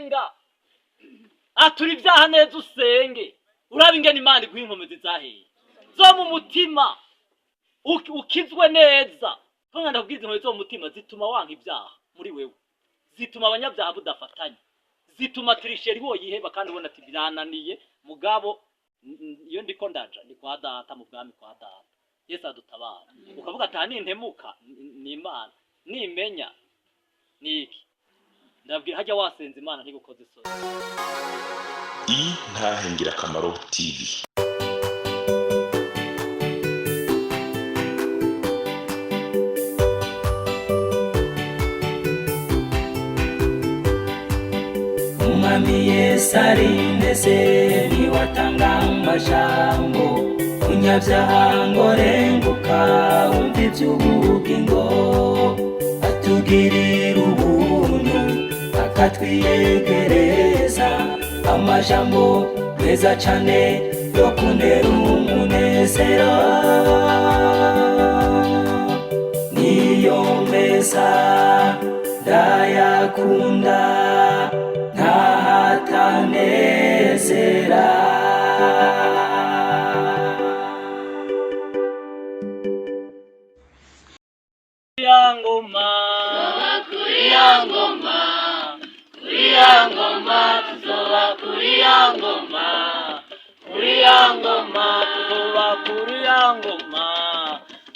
senga atura ibyaha neza usenge uraba ingene Imana iguha inkomezi zaheye zo mu mutima ukizwe neza kandi ndabwiza inkomezi zo mu mutima zituma wanka ibyaha muri wewe zituma abanyabyaha budafatanya zituma trisheri wo yiheba kandi ubona ati birananiye mugabo iyo ndiko ndaja ni kwa data mu bwami kwa data Yesu adutabara ukavuga ati nintemuka ni Imana nimenya niki ndabwira hajya wasenza Imana ntigukoze isoni. Ntahengira Kamaro TV. Umwami Yesu arindeze niwatanga amajambo unyabyaha ngo renguka wumva iby'ubugingo atugirira ubuntu akatwiyegereza amajambo meza cyane yo kunera umunezero niyo meza ndayakunda ntahatanezera.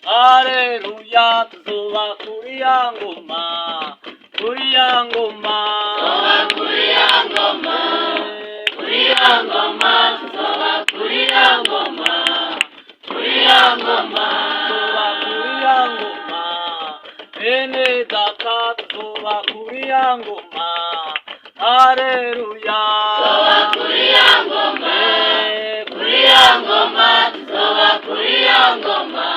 Haleluya tuzoba kuri ya ngoma kuri ya ngoma kuri ya ngoma kuri ya ngoma tuzoba kuri ya ngoma kuri ya ngoma tuzoba kuri ya ngoma ene data tuzoba kuri ya ngoma haleluya tuzoba kuri ya ngoma tuzoba kuri ya ngoma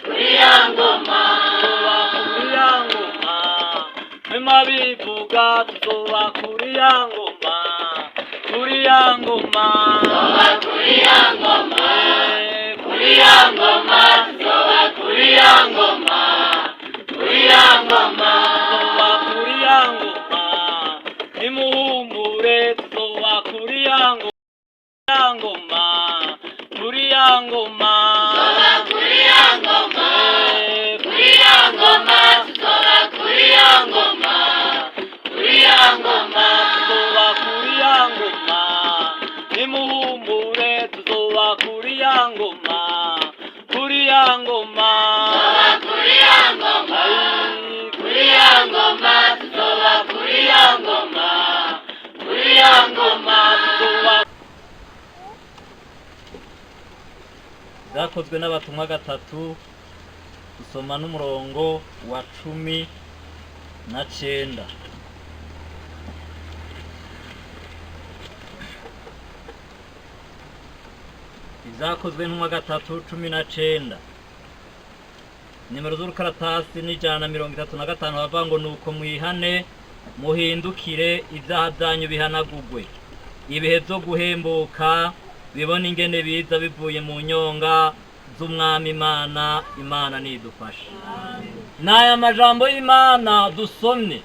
kuri ya ngoma tuzoba kuri ya ngoma mema bivuga tuzoba kuri ya ngoma kuri ya ngoma tuzoba kuri ya ngoma kuri ya ngoma tuzoba kuri ya ngoma kuri ya ngoma tuzoba kuri ya ngoma nimuhumure tuzoba kuri ya ngoma kuri ya ngoma tuzoba kuri ya ngoma kuri ya ngoma tuzoba kuri ya ngoma kuri ya ngoma tuzoba kuri ya ngoma nimuhumure tuzoba kuri ya ngoma kuri ya ngoma tuzoba kuri ya ngoma kuri ya ngoma tuzoba kuri ya ngoma kuri ya ngoma tuzoba zakozwe n'abatumwa gatatu usoma n'umurongo wa 19. Izakozwe n'umwa gatatu 19. Nimero z'urukaratasi ni 135 bavuga ngo nuko mwihane muhindukire ibyaha byanyu bihanagugwe ibihe byo guhembuka bibona ingene biza bivuye mu nyonga z'umwami Imana nidufashe. Naya majambo y'Imana dusomne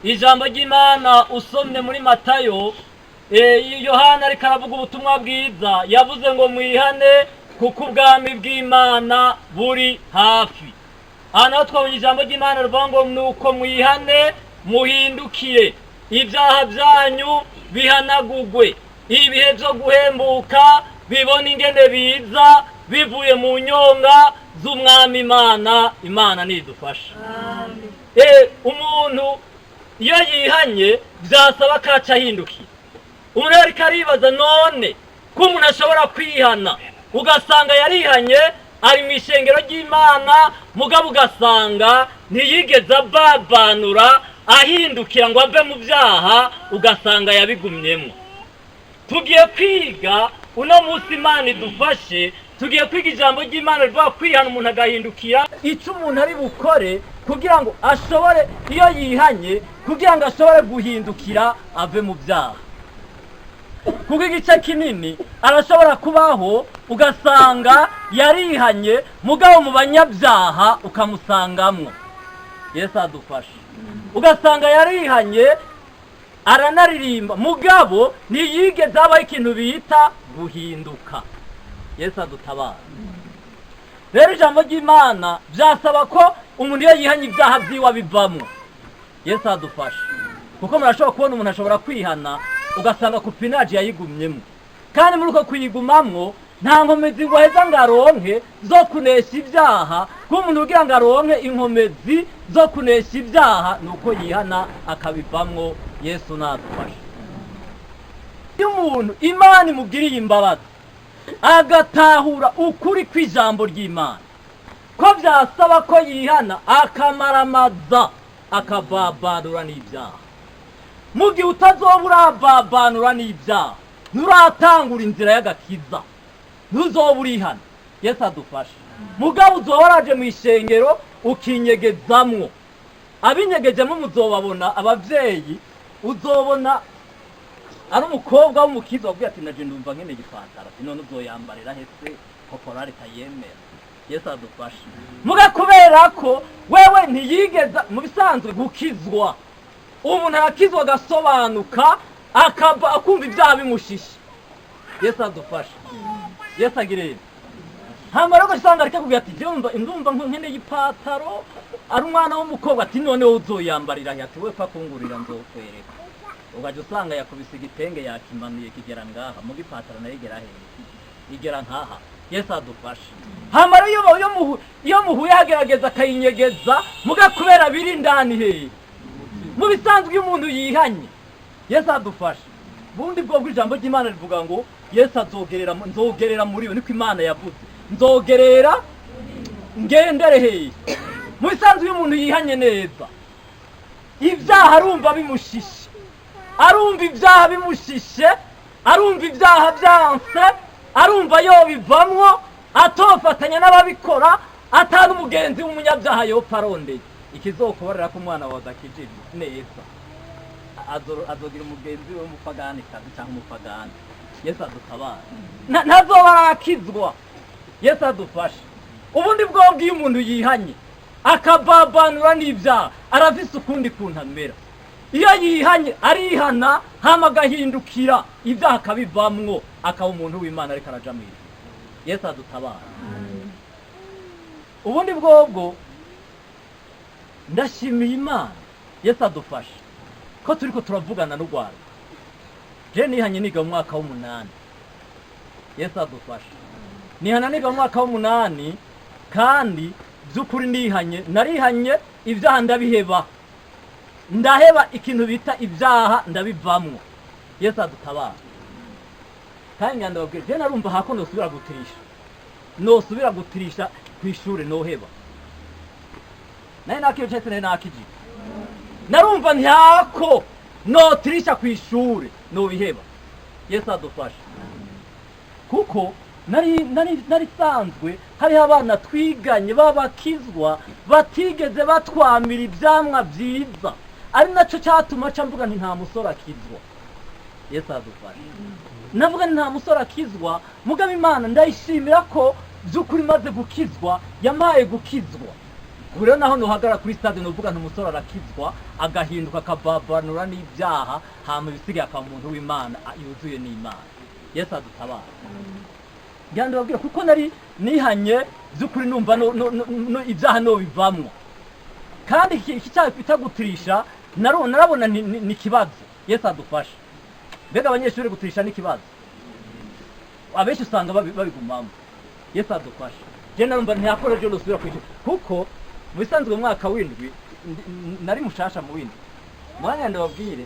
ijambo ry'Imana usomne muri Matayo Yohana ariko aravuga ubutumwa bwiza yavuze ngo mwihane kuko ubwami bw'Imana buri hafi. Hano twabonye ijambo ry'Imana rivuga ngo nuko mwihane muhindukire ibyaha byanyu bihanagugwe ibihe byo guhembuka bibona ingene biza bivuye mu nyonga z'umwami Imana nidufasha. Umuntu iyo yihanye byasaba kaca ahindukira. Umuntu ariko aribaza none ko umuntu ashobora kwihana ugasanga yarihanye ari mu ishengero ry'Imana mugabo ugasanga ntiyigeze ababanura ahindukira ngo ave mu byaha ugasanga yabigumyemo. Tugiye kwiga uno munsi Imana idufashe tugiye kwiga ijambo ry'Imana rivuga kwihana umuntu agahindukira icyo umuntu ari bukore kugira ngo ashobore iyo yihanye kugira ngo ashobore guhindukira ave mu byaha. Kuko igice kinini arashobora kubaho ugasanga yarihanye mugabo mu banyabyaha ukamusangamwo. Yesu adufashe. Ugasanga yarihanye aranaririmba mugabo ntiyigeze abaho ikintu bita guhinduka. Yesu adutabara. Rero ijambo ry'Imana byasaba ko umuntu iyo yihanye ibyaha byiwe abivamo. Yesu adufashe. Kuko murashobora kubona umuntu ashobora kwihana ugasanga kupinaji yayigumyemo. Kandi muri uko kuyigumamwo nta nkomezi ngo heza ngo aronke zo kunesha ibyaha. Kuko umuntu ugira ngo aronke inkomezi zo kunesha ibyaha nuko yihana akabivamwo. Yesu nadufashe. Iyo umuntu Imana imugiriye imbabazi agatahura ukuri kw'ijambo ry'Imana ko byasaba ko yihana akamaramaza akababanura n'ibyaha. Mu gihe utazoba urababanura n'ibyaha nuratangura inzira y'agakiza ntuzoba urihana. Yesu adufashe. Mugabo uzoba waraje mu ishengero ukinyegezamwo. Abinyegejemo muzobabona abavyeyi uzobona ari umukobwa w'umukiza wabwiye ati naje ndumva nkene gipantara none uzoyambarira hese koporari tayemera. Yesu adufashe. Muga kubera ko wewe ntiyigeza mu bisanzwe gukizwa. Umuntu arakizwa agasobanuka akumva ibyaha bimushishe. Yesu adufashe. Yesu agirire. Hama rero usanga ariko kugira ati ndumva nkene y'ipataro ari umwana w'umukobwa ati none uzoyambarira ati we fa kungurira nzokwereka. Ugaje usanga yakubise igitenge yakimanuye kigera ngaha mu gipataro nayo igera hehe igera nkaha. Yesu adufashe. Hama rero iyo muhuye hagerageza akayinyegeza muga kubera biri ndani hehe mu bisanzwe iyo umuntu yihanye. Yesu adufashe. Bundi bwo bw'ijambo ry'Imana rivuga ngo Yesu nzogerera muri yo niko Imana yavuze. Nzogerera ngendere hehe. Mu bisanzwe iyo umuntu yihanye neza ibyaha arumva bimushishe. Arumva ibyaha bimushishe, arumva ibyaha byanse, arumva yo bivamwo, atofatanya n'ababikora, atari umugenzi w'umunyabyaha yopfa arondeye. Ikizokubarira ko umwana wawe adakijije neza azogira umugenzi w'umupagani kazi cyangwa umupagani. Yesu adutabara. Ntazoba arakizwa. Yesu adufashe. Ubundi bwobwo iyo umuntu yihanye akababanura n'ibyaha arafise ukundi kuntu amera. Iyo yihanye arihana hama agahindukira ibyaha akabivamwo akaba umuntu w'Imana ariko araja mu ijuru. Yesu adutabara. Ubundi bwobwo ndashimiye Imana. Yesu adufashe ko turiko turavugana n'Urwanda. Je nihanye niga mu mwaka w'8. Yesu adufashe. Nihana niga mu mwaka w'8 kandi by'ukuri narihanye ibyaha ndabiheba. Ndaheba ikintu bita ibyaha ndabivamwo. Yesu adutabara. Kandi ndababwiye je narumva hako nosubira gutirisha kw'ishure noheba. Naye nakiyo cyese naye nakiji. Narumva ntako notirisha kw'ishure nobiheba. Yesu adufashe. Kuko nari sanzwe hari abana twiganye babakizwa batigeze batwamira ibyamwa byiza. Ari naco cyatuma camvuga nti nta musora akizwa. Yesu adufashe. Navuga nta musora akizwa mugabo Imana ndayishimira ko by'ukuri maze gukizwa yamaye gukizwa. Rero naho nohagara kuri stade novuga nti umusora arakizwa agahinduka akababanura n'ibyaha hama bisigaye akaba umuntu w'Imana yuzuye n'Imana. Yesu adutabara. Ngande babwira kuko nari nihanye by'ukuri numva no ibyaha no bivamwo. Kandi iki cyaha bitagutirisha narabona ni kibazo. Yesu adufashe. Mbega abanyeshuri gutirisha ni kibazo. Abenshi usanga babigumamo. Yesu adufashe. Je narumva ntiyakora je nosubira kwije kuko mu bisanzwe mwaka w'indwi nari mushasha mu w'indwi. Mwanya ndababwire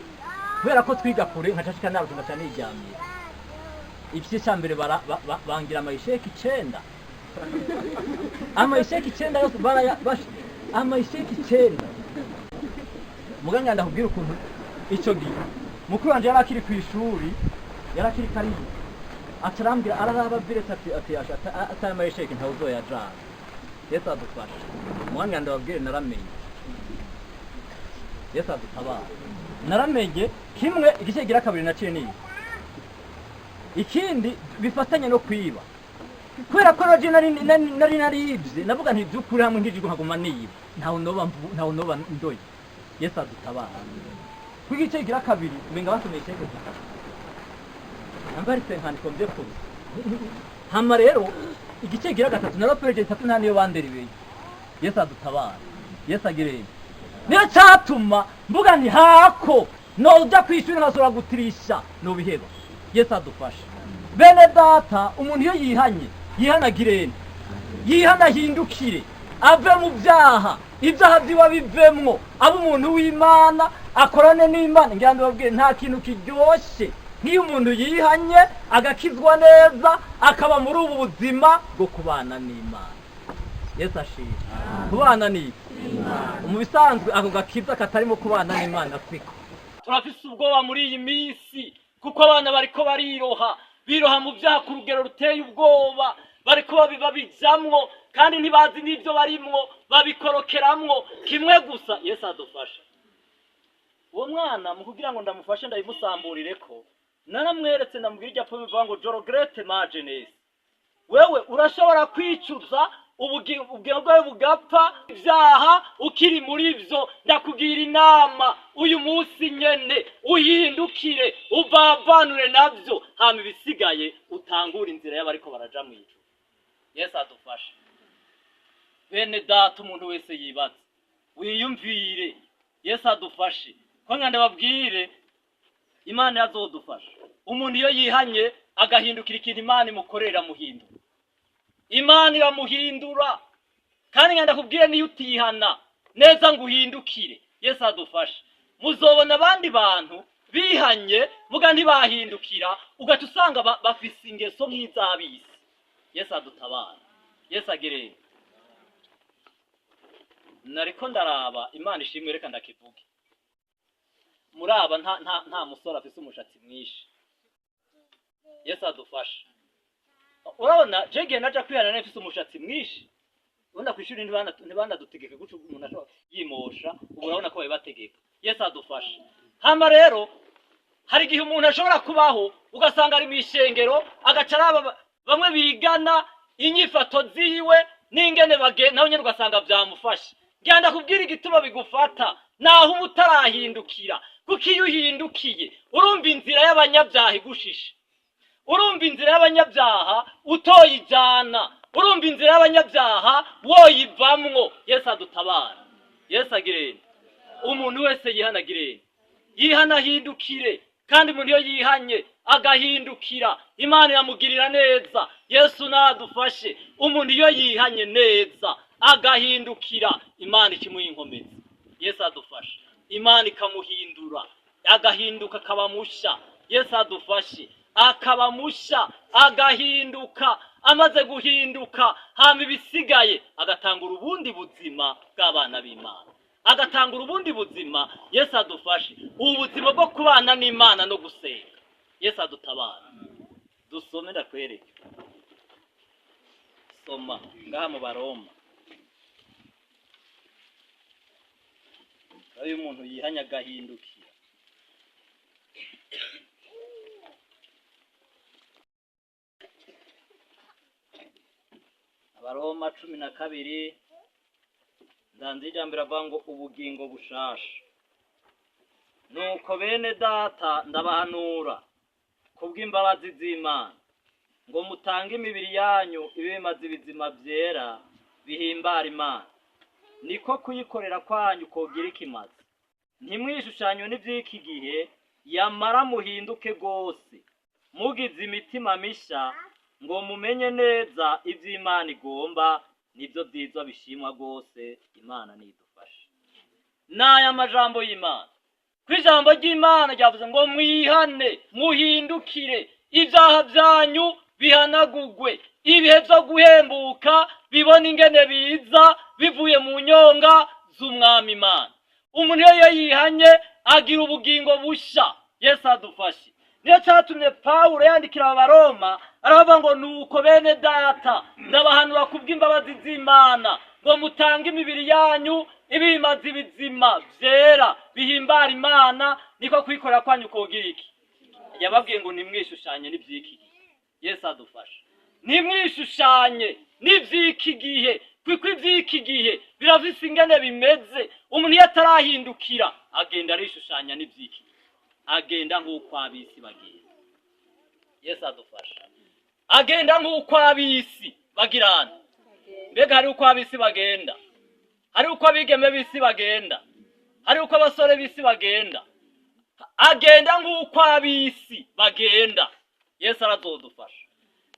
kubera ko twiga kure nkacashika nabo ngaca nijyamiye. Igice cyambere bangira amayisheki 9. Amayisheki 9 yose amayisheki 9. Muganga ndakubwira ukuntu ico gihe mukuru wanje yarakiri ku ishuri yarakiri karibu atarambira araraba bireta ati ata amayisheki ntawuzoyajana. Yesu adufashe. Muganga ndababwire naramenye. Yesu adutabara. Naramenye kimwe igice gira kabiri naciye niyi. Ikindi bifatanye no kwiba. Kubera ko roje nari naribye navuga nti by'ukuri hamwe nkijwe nkaguma niba ntaho noba ndoye. Yesu adutabara. Kugice gira kabiri umenga basomeye cyane. Ambari senkandiko mvye ko. Hama rero igice gira gatatu na ropeje 3 nta niyo banderibeye. Yesu adutabara. Yesu agireye. Niyo cyatuma mvuga nti hako no uja kwishuri nkasura gutirisha no biheba. Yesu adufasha. Bene data umuntu iyo yihanagirene. Yihanahindukire ave mu byaha ibyaha byiwa bivemwo abo umuntu w'Imana akorane n'Imana ngira ndababwiye nta kintu kiryoshe nk'iyo umuntu yihanye agakizwa neza akaba muri ubu buzima bwo kubana n'Imana. Yesu ashimwe. Kubana n'Imana mu bisanzwe ako gakiza katarimo kubana n'Imana kwiko. Turafise ubwoba muri iyi minsi kuko abana bariko biroha mu byaha ku rugero ruteye ubwoba, bariko babijamwo kandi ntibazi n'ibyo barimwo babikorokeramwo kimwe gusa. Yesu adufasha. Uwo mwana mu kugira ngo ndamufashe ndayimusamburire ko naramweretse ndamubwira ijya poeme ivuga ngo je regrette ma jeunesse. Wewe urashobora kwicuza ubugero bwawe bugapfa ibyaha ukiri muri byo. Ndakugira inama uyu munsi nyene uhindukire uvavanure navyo hama ibisigaye utangura inzira y'abariko baraja mu ijuru. Yesu adufasha. Bene data umuntu wese yibaza wiyumvire Yesu adufashe ko ngande babwire Imana yazodufasha. Umuntu iyo yihanye agahindukira ikintu Imana imukorera muhindura. Imana iramuhindura kandi nganda kubwire niyo utihana neza ngo uhindukire. Yesu adufashe. Muzobona abandi bantu bihanye muga ntibahindukira ugaca usanga bafise ingeso nk'izabisi. Yesu adutabara. Yesu agireye. Nariko ndaraba Imana ishimwe reka ndakivuge. Muraba nta musore afise umushatsi mwinshi. Yesu adufasha. Urabona jege naja kwihana nefise umushatsi mwinshi. Unda kwishuri ntibana dutegeka guca umuntu ashobora yimosha ubu urabona ko babibategeka. Yesu adufasha. Hama rero hari igihe umuntu ashobora kubaho ugasanga ari mu ishengero agacaraba bamwe bigana inyifato ziwe n'ingene naho nyene ugasanga byamufasha. Genda kubwira igituma bigufata naho utarahindukira kuko iyo uhindukiye urumva inzira y'abanyabyaha igushisha. Urumva inzira y'abanyabyaha utoyijana. Urumva inzira y'abanyabyaha woyivamwo. Yesu adutabara. Yesu agirene. Umuntu wese yihanagirene. Yihanahindukire kandi umuntu iyo yihanye agahindukira Imana iramugirira neza. Yesu nadufashe. Umuntu iyo yihanye neza agahindukira Imana ikimuha inkomezi. Yesu adufashe. Imana ikamuhindura agahinduka akaba musha. Yesu adufashe. Akaba musha agahinduka. Amaze guhinduka hama ibisigaye agatangura ubundi buzima bw'abana b'Imana. Agatangura ubundi buzima. Yesu adufashe. Ubuzima bwo kubana n'Imana no gusenga. Yesu adutabara. Dusome ndakwereke. Soma ngaha mu Baroma. Ayo umuntu yihanya agahindukira. Abaroma 12 ndanzija mbere avuga ngo ubugingo bushasha. Nuko bene data ndabahanura kubw'imbabazi z'Imana ngo mutange imibiri yanyu ibimaze ibizima byera bihimbara Imana. Niko kuyikorera kwanyu kogira ikimaze. Ntimwishushanywe n'ivy'iki gihe yamara muhinduke gose mugize imitima misha ngo mumenye neza ivy'Imana igomba nibyo byiza bishimwa gose. Imana nidufashe. Naya majambo y'Imana. Kwijambo ry'Imana ryavuze ngo mwihane muhindukire ibyaha byanyu bihanagugwe ibihe byo guhembuka bibona ingene biza bivuye mu nyonga z'umwami Imana. Umuntu iyo yihanye agira ubugingo busha. Yesu adufashe. Niyo cyatumye Paulo yandikira Abaroma aravuga ngo nuko bene data ndabahanura kubw'imbabazi z'Imana ngo mutange imibiri yanyu ibimaze ibizima byera bihimbara Imana. Niko kwikora kwanyu kogira iki. Yababwiye ngo nimwishushanye n'ivyiki. Yesu adufasha. Nimwishushanye n'ivyiki gihe kuko ivy'iki gihe birafise ingene bimeze. Umuntu iyo atarahindukira agenda arishushanya n'ivy'iki, agenda nk'uko abisi bagenda. Yesu adufasha. Agenda nk'uko abisi bagirana. Mbega hari uko abisi bagenda, hari uko abigeme bisi bagenda, hari uko abasore bisi bagenda. Agenda nk'uko abisi bagenda. Yesu arazodufasha.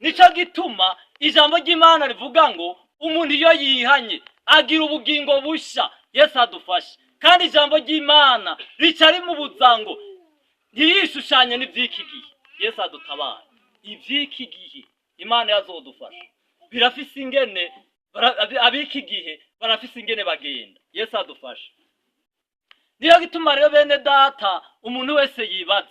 Nico gituma ijambo ry'Imana rivuga ngo umuntu iyo yihanye agira ubugingo busha. Yesu adufashe. Kandi ijambo ry'Imana rica rimubuza ngo ntiyishushanye n'ivy'iki gihe. Yesu adutabara. Ivy'iki gihe Imana yazodufasha. Birafise ingene abiki gihe barafise ingene bagenda. Yesu adufashe. Niyo gituma rero bene data umuntu wese yibaza,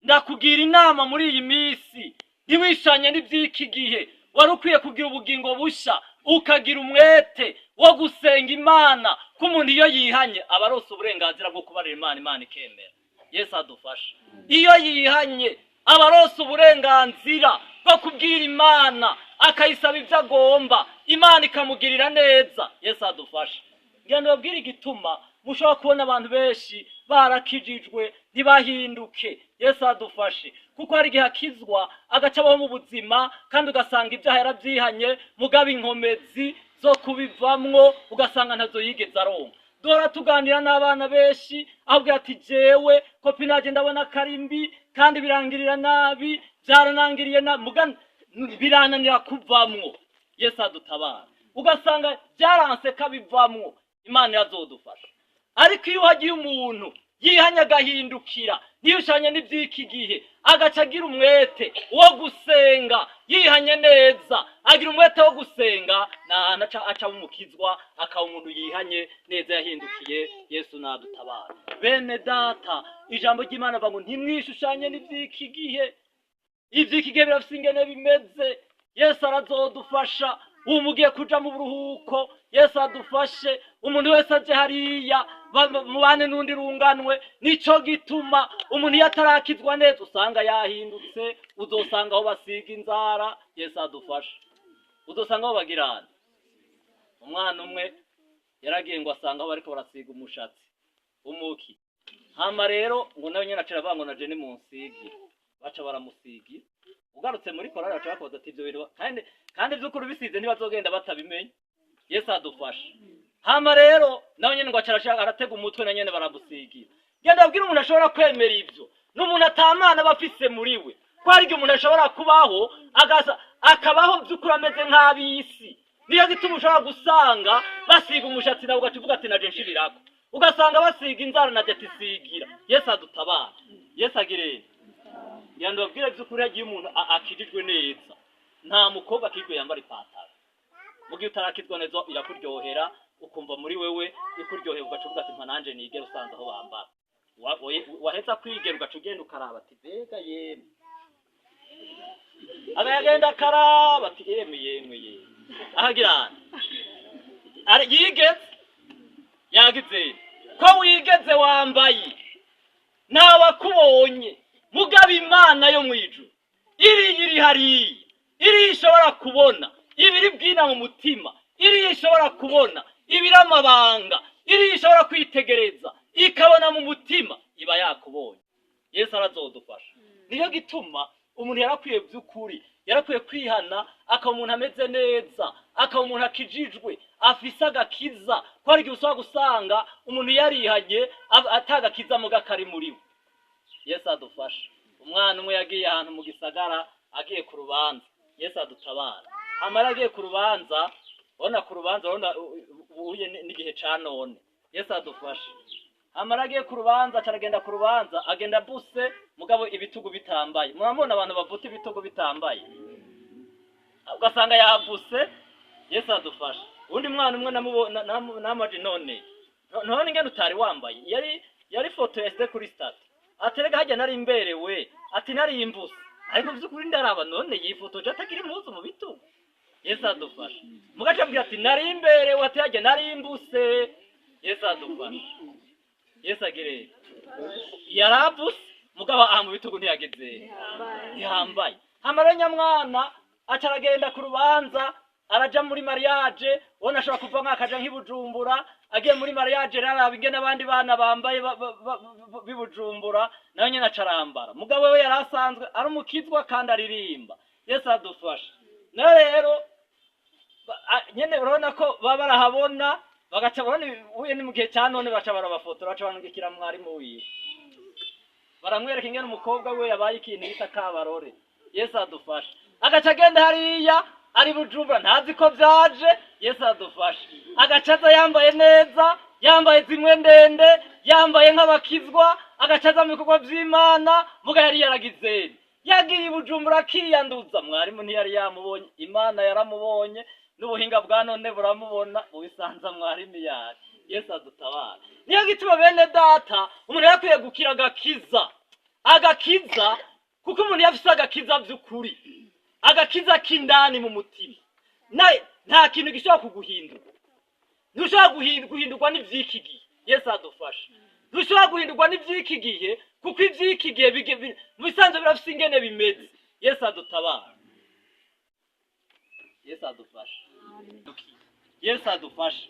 ndakugira inama muri iyi misi ntiwishanye n'ivy'iki gihe. Wari ukwiye kugira ubugingo busha, ukagira umwete wo gusenga Imana. Ko umuntu iyo yihanye abarose uburenganzira bwo kubarira Imana, Imana ikemera. Yesu adufashe. Iyo yihanye abarose uburenganzira bwo kubwira Imana, akayisaba ivyo agomba, Imana ikamugirira neza. Yesu adufashe. Ngende babwira igituma mushobora kubona abantu benshi barakijijwe ntibahinduke. Yesu adufashe. Kuko hari igihe akizwa agacabaho mu buzima kandi ugasanga ibyaha yaravyihanye, mugabo inkomezi zo kubivamwo ugasanga ntazo yigeze aronka. Dora tuganira n'abana benshi ahubwo ati jewe kopi naje ndabona karimbi kandi birangirira nabi, byaranangiriye na birananira kuvamwo. Yesu adutabara. Ugasanga byaranse kabivamwo. Imana yazodufasha. Ariko iyo hagiye umuntu yihanya agahindukira ntiyushanye n'ivy'iki gihe, agaca agira umwete wo gusenga, yihanye neza, agira umwete wo gusenga, aca umukizwa, akaba umuntu yihanye neza yahindukiye. Yesu nadutabara. Bene data ijambo ry'Imana avuga ngo ntimwishushanye n'ivy'iki gihe. Ivy'iki gihe birafise ingene bimeze. Yesu arazodufasha. Umugiye kuja mu buruhuko. Yesu adufashe. Umuntu wese aje hariya mubane n'undi runganwe. Nico gituma umuntu yatarakizwa neza usanga yahindutse. Uzosanga aho basiga inzara. Yesu adufashe. Uzosanga aho bagirana. Umwana umwe yaragiye ngo asanga aho bariko barasiga umushatsi umuki. Hama rero ngo nawe nyene acira bango naje ni munsigi. Baca baramusigi. Ugarutse muri korari baca bakoza ati ivyo bintu kandi vy'ukuri bisize ntibazogenda batabimenye. Yesu adufashe. Hama rero nawe nyene ngo acarashaka aratega umutwe na nyene barabusigira. Genda abwira umuntu ashobora kwemera ivyo n'umuntu atamana bafise muri we. Ko ari umuntu ashobora kubaho akabaho vy'ukuri ameze nk'abisi. Niyo gituma ushobora gusanga basiga umushatsi nawe ugacivuga ati naje nshibirako. Ugasanga basiga inzara naje tisigira. Yesu adutabara. Yesu agirene. Yandi babwira by'ukuri yagiye umuntu akijijwe neza. Nta mukobwa akijwe yambara ipataro. Mugiye utarakizwa neza irakuryohera, ukumva muri wewe ikuryohera ugacuvuga ati mpananje nigera usanze aho bambara. Waheza kwigera ugacugenda ukaraba ati bega yemwe. Agayagenda karaba ati yemwe. Ahagirana. Ari yigeze yagize ko wigeze wambaye nawe kubonye. Mugaba Imana yo mwijuru iri hariya, iri ishobora kubona ibiri bwina mu mutima, iri ishobora kubona ibiri amabanga, iri ishobora kwitegereza ikabona mu mutima, iba yakubonye. Yesu arazodufasha. Niyo gituma umuntu yarakwiye by'ukuri, yarakwiye kwihana, akaba umuntu ameze neza, akaba umuntu akijijwe, afise agakiza. Ko ari gusaba gusanga umuntu yarihanye atagakiza mu gakari muri we. Yesu adufasha. Umwana umwe yagiye ahantu mu gisagara agiye ku rubanza. Yesu adutabara. Amara agiye ku rubanza, ona ku rubanza ona uye n'igihe ca none. Yesu adufasha. Amara agiye ku rubanza caragenda ku rubanza, agenda buse mugabo ibitugu bitambaye. Muramubona abantu bavuta ibitugu bitambaye. Ugasanga yabuse. Yesu adufasha. Undi mwana umwe namaje none ngene utari wambaye. Yari foto yase kuri status. Aterega hajya nari imberewe, ati nari imbusa. Ariko by'ukuri ndaraba none yifotoje atakiri impuzu mu bitugu. Yesu adufasha. Mugaca mbwira ati nari imberewe, ati hajya nari imbuse. Yesu adufasha. Yesu agire. Yarabuse mugabo aha mu bitugu ntiyageze. Yambaye. Hamara nyamwana acaragenda ku rubanza, araja muri mariage ubona ashobora kuva nk'akaja nk'ibujumbura agiye muri mariage raraba ingene abandi bana bambaye bibujumbura nayo nyene acarambara mugabo we yarasanzwe ari umukizwa kandi aririmba Yesu adufashe nayo rero nyene urabona ko baba barahabona bagaca barone uye ni mu gihe cya none baca barabafotora baca banungikira mwarimu wiwe baramwereka ingene umukobwa we yabaye ikintu bita kabarore Yesu adufashe agaca agenda hariya ari bujumbura ntazi ko vyaje Yesu adufashe agacaza yambaye neza yambaye zimwe ndende yambaye nk'abakizwa agacaza mu bikorwa vy'Imana muga yari yaragizeni yagiye bujumbura kiyanduza mwarimu ntiyari yamubonye Imana yaramubonye n'ubuhinga bwa none buramubona ubisanza mwarimu yari Yesu adutabara niyo gituma bene data umuntu yakwiye gukira agakiza kuko umuntu yafise agakiza vy'ukuri agakiza kindani mu mutima nta kintu gishobora kuguhindura ntushobora guhindurwa n'ivyiki gihe Yesu adufashe ntushobora guhindurwa n'ivyiki gihe kuko ivyiki gihe mu bisanzwe birafise ingene bimeze Yesu adutabara Yesu adufashe Yesu adufashe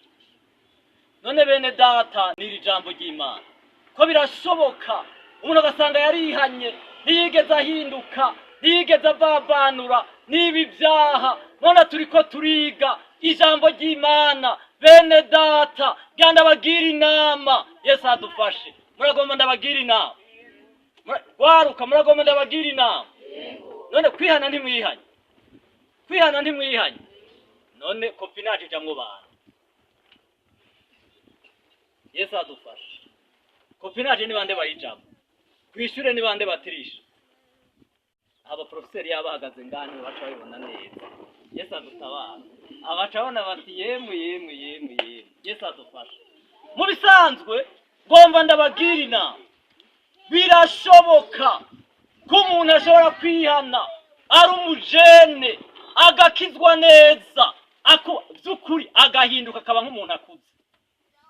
none bene data niri jambo ry'Imana ko birashoboka umuntu agasanga yarihanye ntiyigeze ahinduka ntiyigeze avavanura nibi vyaha none turiko turiga ijambo ry'Imana bene data ganda bagira inama Yesu adufashe muragomba ndabagira inama waruka muragomba ndabagira inama none kwihana ntimwihanye none kopinage jamwo bana Yesu adufashe kopinage ni bande bayijambo kwishure ni bande batirisha aba professeur yabahagaze ngane baca babibona neza Yesu adutabara abaca bona bati yemwe Yesu adufashe mu bisanzwe ngomba ndabagira inama birashoboka ko umuntu ashobora kwihana ari umujene agakizwa neza vy'ukuri agahinduka akaba nk'umuntu akuze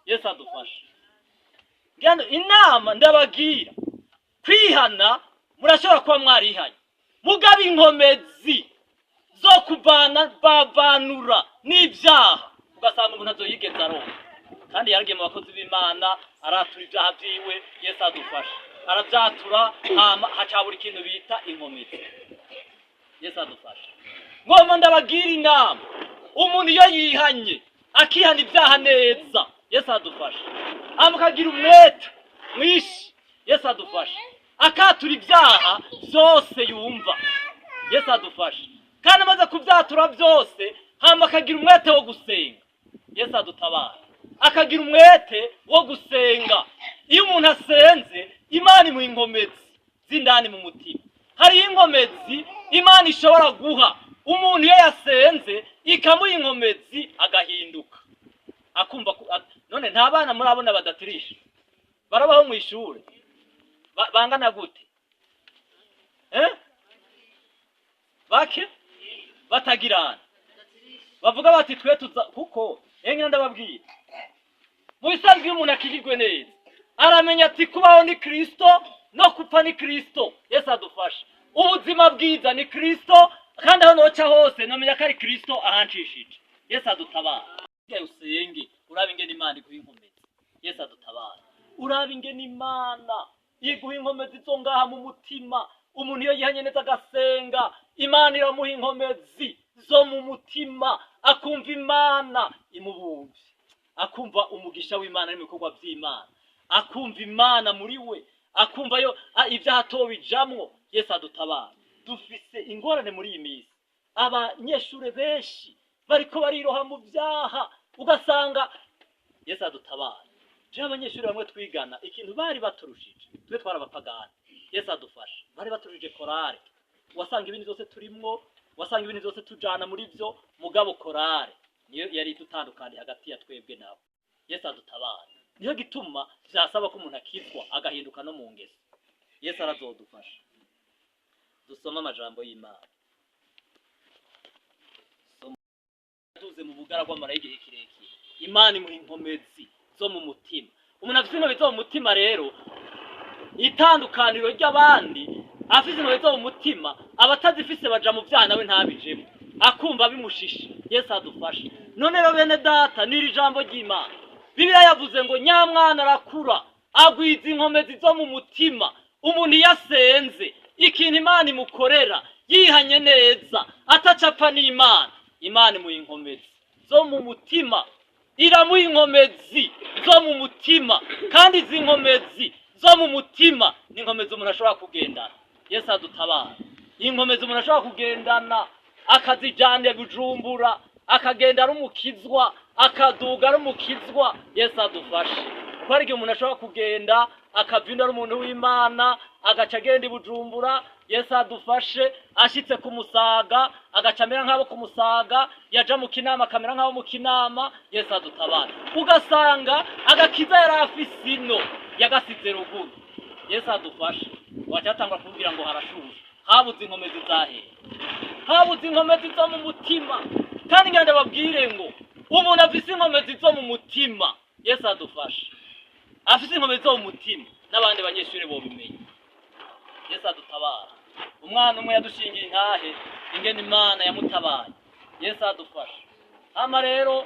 Yesu adufashe ngano inama ndabagira kwihana murashobora kuba mwarihanye mugaba inkomezi zo bavanura n'ivyaha ugasanga umuntu azoyigeza aronka kandi yaragiye mu bakozi b'Imana aratura ivyaha vyiwe Yesu adufashe aravyatura hama hacabura ikintu bita inkomezi Yesu adufashe ngomba ndabagira inama umuntu iyo yihanye akihana ivyaha neza Yesu adufashe amukagira umwete mwishi Yesu adufashe akatura ivyaha vyose yumva Yesu adufashe kandi amaze kuvyatura vyose hama akagira umwete wo gusenga Yesu adutabara akagira umwete wo gusenga iyo umuntu asenze Imana imuha inkomezi z'indani mu mutima hari inkomezi Imana ishobora guha umuntu iyo yasenze ikamuha inkomezi agahinduka akumva none nta bana murabona badatirisha barabaho mu ishure bangana gute bake batagirana bavuga bati twe tuza kuko engena ndababwiye mu bisanzwe umuntu akigirwe neza aramenya ati kubaho ni Kristo no kupfa ni Kristo Yesu adufashe ubuzima bwiza ni Kristo kandi aho noca hose nomenya ko ari Kristo ahancishije Yesu adutabara usenge uraba ingene Imana iguha inkomezi Yesu adutabara uraba ingene Imana iguha inkomezi zo ngaha mu mutima umuntu iyo yihanye neza agasenga Imana iramuha inkomezi zo mu mutima akumva Imana imubumvye akumva umugisha w'Imana n'ibikorwa vy'Imana akumva Imana muri we akumva yo ivyaha tobijamwo Yesu adutabara dufise ingorane muri iyi minsi abanyeshure benshi bariko bariroha mu vyaha ugasanga Yesu adutabara je abanyeshure bamwe twigana ikintu bari baturushije twe twarabapagana Yesu adufashe bari baturushije korale wasanga ibintu byose turimwo wasanga ibintu byose tujana muri vyo mugabo korale niyo yari tutandukanye hagati ya twebwe nabo Yesu adutabara niyo gituma vyasaba ko umuntu akizwa agahinduka no mu ngeso Yesu arazodufasha dusoma amajambo y'Imana tuze mu bugaragwa marayige kirekire Imana imuha inkomezi zo mu mutima umuntu afite inkomezi zo mu mutima rero itandukaniro ry'abandi afite inkomezi zo mu mutima abatazifise baja mu vyaha nawe ntabijemo akumva bimushisha Yesu adufashe. None rero bene data niri jambo ry'Imana. Bibiliya yavuze ngo nyamwana arakura agwiza inkomezi zo mu mutima. Umuntu yasenze ikintu Imana imukorera yihanye neza atacapfa n'Imana. Imana mu inkomezi zo mu mutima iramuha inkomezi zo mu mutima kandi izi nkomezi zo mu mutima ni inkomezi umuntu ashobora kugendana. Yesu adutabara. Inkomezi umuntu ashobora kugendana akazijyana Bujumbura akagenda ari umukizwa akaduga ari umukizwa. Yesu adufashe. Kuko ari igihe umuntu ashobora kugenda akavinda ari umuntu w'Imana agaca agenda Bujumbura. Yesu adufashe. Ashitse ku Musaga agacamera nk'abo ku Musaga, yaja mu Kinama akamera nk'abo mu Kinama. Yesu adutabara. Ugasanga agakiza yari afise ino yagasize ruguru. Yesu adufashe. Wacatangwa kuvugira ngo harashusha. Habuze inkomezi zahe. Habuze inkomezi zo mu mutima. Kandi ngende babwire ngo umuntu afise inkomezi zo mu mutima. Yesu adufashe. Afise inkomezi zo mu mutima n'abandi banyeshuri bo bimenye. Yesu adutabara. Umwana umwe yadushingiye intahe ingene Imana yamutabaye. Yesu adufashe. Hama rero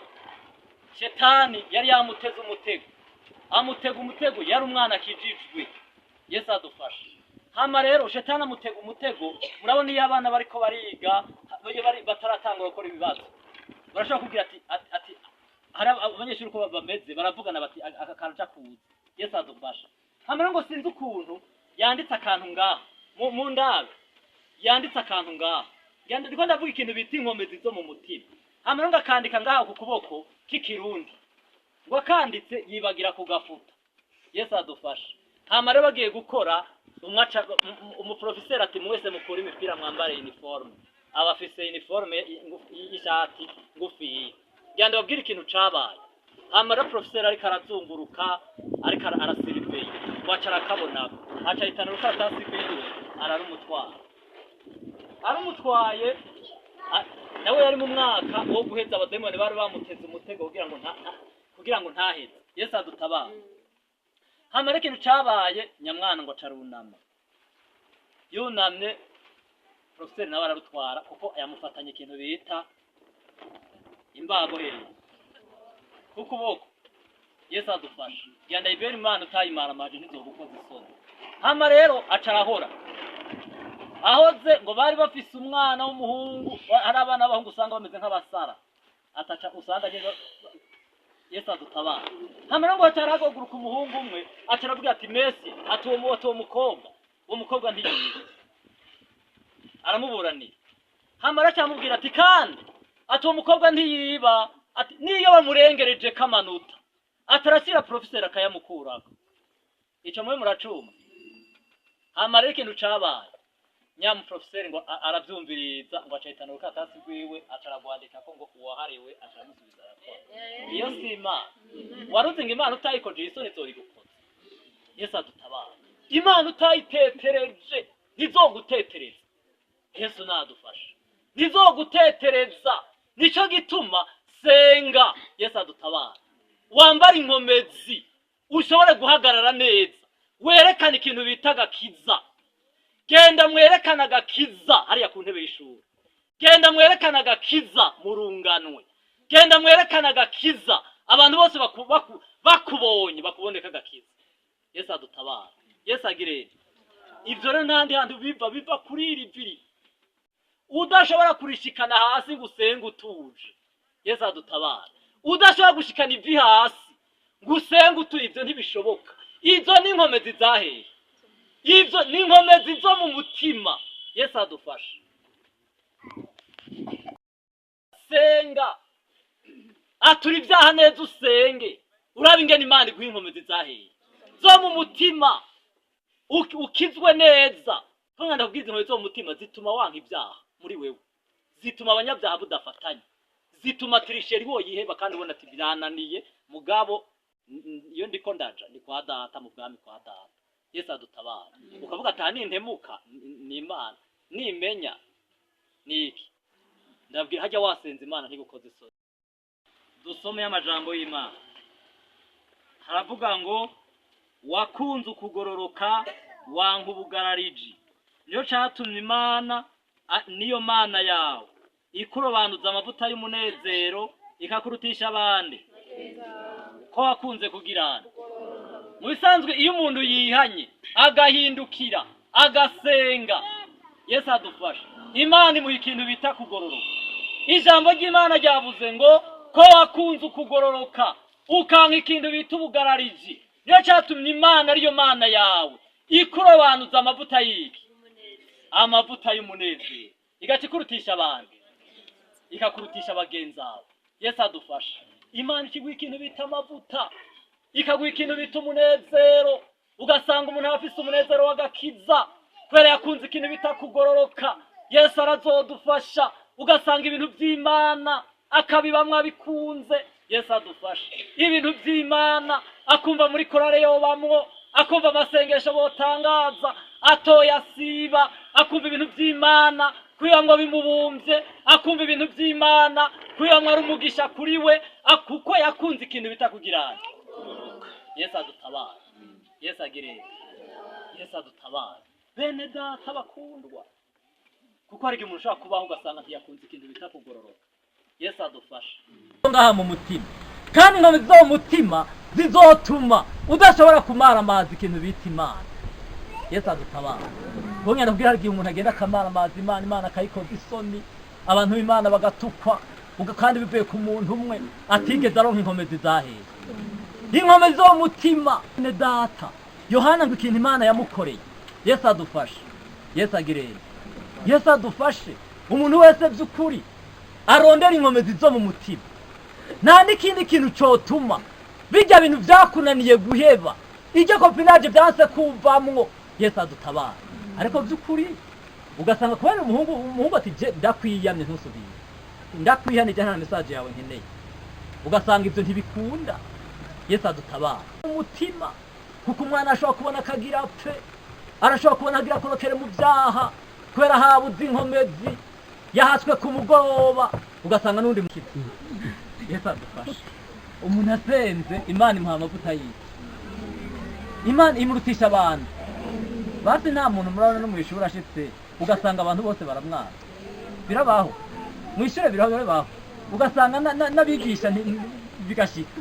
Shetani yari yamuteze umutego. Amutega umutego yari umwana akijijwe. Yesu adufashe. Hama rero Shetani amutega umutego. Murabona iyo abana bariko bariga bari bataratangura gukora ibibazo. Barashaka kugira ati hari abanyeshuri uko bameze baravugana bati akakaraja kuza. Yesu adufashe. Hama rero ngo sinzi ukuntu yanditse akantu ngaho mu ndabe. Yanditse akantu ngaho. Ndiko ndavuga ikintu bita inkomezi zo mu mutima. Hama rero akandika ngaho ku kuboko k'ikirundi. Ngo akanditse yibagira kugafuta. Yesu adufashe. Hama rero bagiye gukora umuprofeseri ati mwese mukora imipira mwambare uniforme. Abafise uniforme y'ishati ngufi. Genda babwira ikintu cabaye. Hama rero profeseri ariko arazunguruka ariko arasiriveye. Wacara kabona aca itana rukatasi kwiwe ararumutwara. Arumutwaye nawe yari mu mwaka wo guheza abademoni bari bamuteze umutego kugira ngo ntaheze. Yesu adutabara. Hama rero ikintu cabaye nyamwana ngo carunama. Yunamye profeseri nawe ararutwara kuko yamufatanye ikintu bita imbago hejuru ku kuboko. Yesu adufashe. Genda ibere Imana utayimara amaje ntizogukoza isoni. Hama rero acarahora. Ahoze ngo bari bafise umwana w'umuhungu, hari abana b'abahungu usanga bameze nk'abasara. Ataca usanga agenda. Yesu adutabara. Hama rero ngo acarahaguruka umuhungu umwe acaravuga ati Messi atuwo mukobwa. Uwo mukobwa ntiyiba. Aramuburanira. Hama rero acamubwira ati kandi atuwo mukobwa ntiyiba. Ati niyo bamurengereje kamanuta atarasira profeseri akayamukurako. Ico mwe muracuma. Hama rero ikintu cabaye nyamu profeseri ngo aravyumviriza ngo acahitana urukatasi rwiwe acaragwandika ko ngo uwahariwe acaramusubiza yakora. Iyo sima waruzi ngo Imana utayikoje isoni zori gukoza. Yesu adutabara. Imana utayitetereje ntizogutetereza. Yesu nadufashe. Ntizogutetereza. Nico gituma senga. Yesu adutabara. Wambara inkomezi ushobore guhagarara neza. Werekana ikintu bita gakiza. Genda mwerekana gakiza hariya ku ntebe y'ishuri. Genda mwerekana gakiza murunganwe. Genda mwerekana gakiza abantu bose bakubonye bakuboneka gakiza. Yesu adutabara. Yesu agirene. Ivyo rero ntandi hantu biva kuri iri viri. Udashobora kurishikana hasi gusenga utuje. Yesu adutabara. Udashobora gushikana ivi hasi gusenga utuje, ivyo ntibishoboka. Izo ni inkomezi zahe. Ivyo ni inkomezi zo mu mutima. Yesu adufashe. Senga. Atura ibyaha neza usenge. Uraba ingene Imana iguha inkomezi zahe. Zo mu mutima. Ukizwe neza. Tonga ndabwiza inkomezi zo mu mutima zituma wanka ibyaha muri wewe. Zituma abanyabyaha budafatanya. Zituma tirisheri wo yiheba kandi ubona ati birananiye mugabo iyo ndiko ndaja ni kwa data mu bwami kwa data. Yesu adutabara. Ukavuga ati nintemuka ni Imana nimenya niki. Ndabwira hajya wasenza Imana ntigukoze isoni. Dusome amajambo y'Imana. Haravuga ngo wakunze ukugororoka wanka ubugarariji. Niyo catumye Imana niyo Mana yawe. ikurobanuza amavuta y'umunezero ikakurutisha abandi ko wakunze kugirana. Mu bisanzwe iyo umuntu yihanye agahindukira agasenga, Yesu adufasha, Imana imuha ikintu bita kugororoka. Ijambo ry'Imana ryavuze ngo ko wakunze ukugororoka ukanka ikintu bita ubugarariji, niyo cyatumye Imana ariyo Mana yawe ikurobanuza amavuta y'iki, amavuta y'umunezero, igakikurutisha abandi, ikakurutisha bagenzi bawe. Yesu adufasha. Imana ikiguha ikintu bita amavuta, ikaguha ikintu bita umunezero, ugasanga umuntu afise umunezero w'agakiza kubera yakunze ikintu bita kugororoka. Yesu arazodufasha, ugasanga ibintu by'Imana akabibamwe abikunze. Yesu adufasha. Ibintu by'Imana akumva muri korale yobamwo, akumva amasengesho botangaza, atoya siba, akumva ibintu by'Imana kugira ngo bimubumbye, akumva ibintu by'Imana kugira ngo ari umugisha kuri we, kuko yakunze ikintu bitakugirana. Yesu adutabara. Yesu agire. Yesu adutabara. Bene data bakundwa, kuko hari umuntu ushaka kubaho ugasanga ntiyakunze ikintu bitakugororoka. Yesu adufasha. Ngaha mu mutima, kandi ngo zo mutima zizotuma udashobora kumara amazi ikintu bita Imana. Yesu adutabara. Bongera ndabwira hari umuntu agenda akamara amazi Imana akayikoza isoni, abantu b'Imana bagatukwa, kandi bivuye ku muntu umwe atigeze aronka inkomezi zahera. Inkomezi zo mutima ne data. Yohana ngo ikintu Imana yamukoreye. Yesu adufashe. Yesu agirene. Yesu adufashe. Umuntu wese by'ukuri arondera inkomezi zo mu mutima. Nta n'ikindi kintu cyotuma bijya bintu byakunaniye guheba, ijye kopinaje byanse kuvamwo. Yesu adutabara. Ariko by'ukuri ugasanga kubera umuhungu ati je ndakwiyamye ntusubire, ndakwihanije nta message yawe nkeneye, ugasanga ibyo ntibikunda. Yesu adutabara. Umutima, kuko umwana ashobora kubona akagira apfe, arashobora kubona agira korokere mu byaha kubera habuze inkomezi, yahatswe ku mugoroba, ugasanga n'undi mukitsi. Yesu adufashe. Umuntu asenze Imana imuha amavuta y'iki, Imana imurutisha abantu. Basi nta muntu murabona no mwishura ashitse ugasanga abantu bose baramwana. Birabaho mwishire, birabaho ugasanga nabigisha bigashika.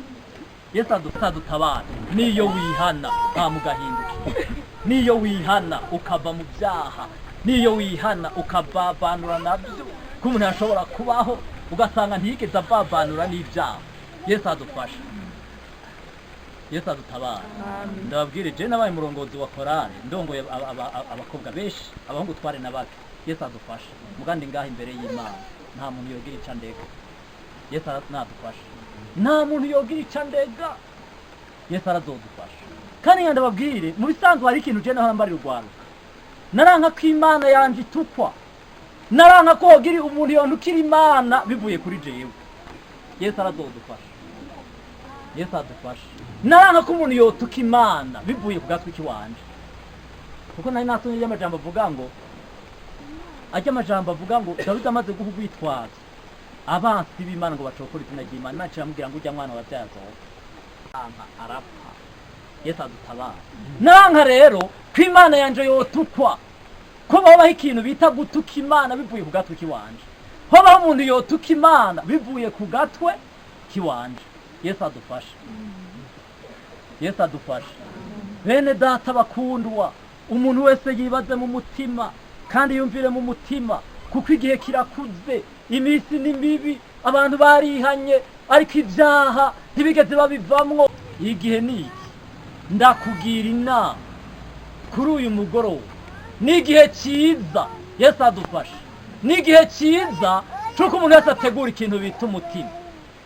Yesu adutabara. Niyo wihana mugahinduka, niyo wihana ukava mu byaha, niyo wihana ukababanura nabyo, ko umuntu yashobora kubaho ugasanga ntiyigeze ababanura n'ibyaha. Yesu adufasha. Yesu adutabara. Ndababwire je nabaye murongozi wa korale, ndongoye abakobwa benshi, abahungu tware nabake. Yesu adufasha. Mugandi ngaha imbere y'Imana nta muntu yogira ica ndega. Yesu aradufasha. Nta muntu yogira ica ndega. Yesu arazodufasha. Kandi ndababwire mu bisanzwe hari ikintu je naho mbari rwanda, naranka ko Imana yanje itukwa, naranka ko hogira umuntu yontukira Imana bivuye kuri jewe. Yesu arazodufasha. Yesu adufasha. Naranka ko umuntu yotuka Imana bivuye ku gatwi kiwanje, kuko nari nasomye amajambo avuga ngo, ajya amajambo avuga ngo Dawidi amaze guhugwitwaza abansi b'Imana ngo bacokora izina ry'Imana, Imana iramubwira ngo ujya mwana wabyazo arapfa. Yesu adutabara. Naranka rero ko Imana yanje yotukwa, ko babaho ikintu bita gutuka Imana bivuye ku gatwi kiwanje, hobaho umuntu yotuka Imana bivuye ku gatwe kiwanje. Yesu adufasha. Yesu adufasha. Bene data bakundwa, umuntu wese yibaze mu mutima kandi yumvire mu mutima, kuko igihe kirakuze, iminsi ni mibi, abantu barihanye ariko ibyaha ntibigeze babivamwo. Igihe ni iki, ndakugira inama kuri uyu mugoroba, ni igihe cyiza. Yesu adufasha. Ni igihe cyiza cyuko umuntu wese ategura ikintu bita umutima.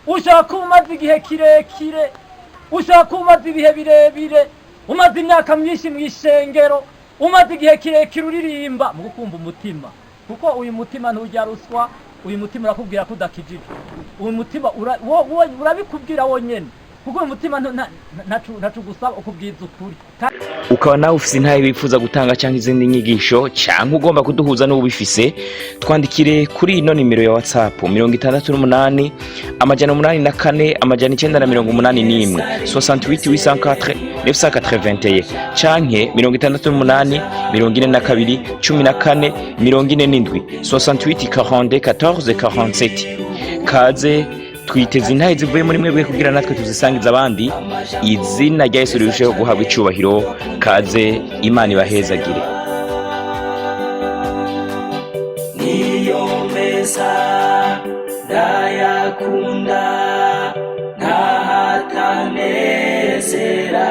Ushaka kuba umaze igihe kirekire, ushaka kuba umaze ibihe birebire, umaze imyaka myinshi mu ishengero, umaze igihe kirekire uririmba mu gukumva umutima, kuko uyu mutima ntujya ruswa, uyu mutima urakubwira ko udakijije, uyu mutima urabikubwira wonyene. kuko umutima ntacu gusaba ukubwiza ukuri. Ukaba nawe ufise intaye bifuza gutanga cyangwa izindi nyigisho cyangwa ugomba kuduhuza n'ubifise, twandikire kuri ino nimero ya WhatsApp 68 884 981 68 804 981 canke 68 42 14 47 68 42 14 47. Kaze twiteze intahe zivuye muri mwebwe kugira natwe tuzisangiza abandi. Izina rya Yesu rirusheho guhabwa icubahiro. Kaze, Imana ibahezagire. niyo meza ndayakunda ntahatanezera